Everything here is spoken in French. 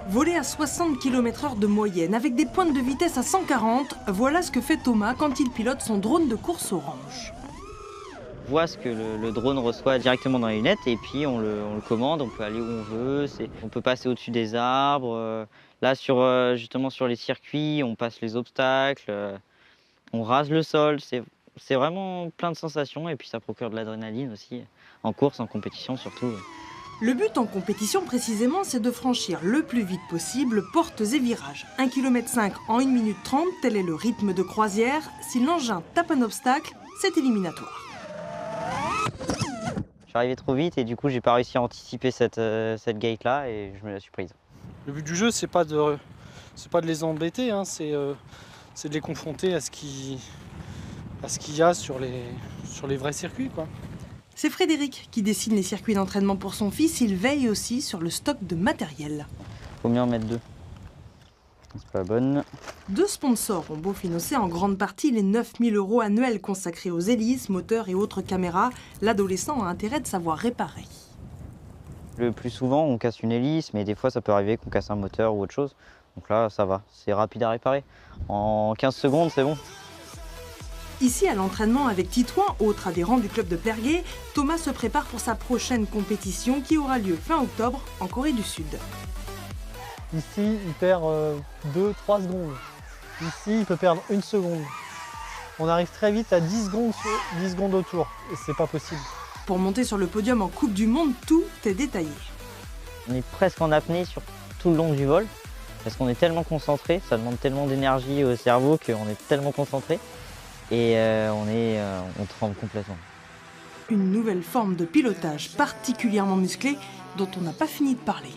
Voler à 60 km/h de moyenne, avec des pointes de vitesse à 140, voilà ce que fait Thomas quand il pilote son drone de course Orange. On voit ce que le drone reçoit directement dans les lunettes et puis on le commande, on peut aller où on veut, on peut passer au-dessus des arbres. Là, justement sur les circuits, on passe les obstacles, on rase le sol. C'est vraiment plein de sensations et puis ça procure de l'adrénaline aussi, en course, en compétition surtout. Le but en compétition précisément, c'est de franchir le plus vite possible portes et virages. 1,5 km en 1 minute 30, tel est le rythme de croisière. Si l'engin tape un obstacle, c'est éliminatoire. Je suis arrivé trop vite et du coup j'ai pas réussi à anticiper cette gate là et je me la suis prise. Le but du jeu, c'est pas de les embêter, hein, c'est de les confronter à ce qu'il y a sur les vrais circuits, quoi. C'est Frédéric qui dessine les circuits d'entraînement pour son fils. Il veille aussi sur le stock de matériel. Faut mieux en mettre 2. C'est pas la bonne. 2 sponsors ont beau financer en grande partie les 9 000 € annuels consacrés aux hélices, moteurs et autres caméras, l'adolescent a intérêt de savoir réparer. Le plus souvent, on casse une hélice, mais des fois, ça peut arriver qu'on casse un moteur ou autre chose. Donc là, ça va, c'est rapide à réparer. En 15 secondes, c'est bon. Ici, à l'entraînement avec Titouan, autre adhérent du club de Plerguet, Thomas se prépare pour sa prochaine compétition qui aura lieu fin octobre en Corée du Sud. Ici, il perd 2-3 secondes. Ici, il peut perdre 1 seconde. On arrive très vite à 10 secondes au tour, et c'est pas possible. Pour monter sur le podium en Coupe du Monde, tout est détaillé. On est presque en apnée sur tout le long du vol, parce qu'on est tellement concentré, ça demande tellement d'énergie au cerveau qu'on est tellement concentré, et on tremble complètement. Une nouvelle forme de pilotage particulièrement musclée dont on n'a pas fini de parler.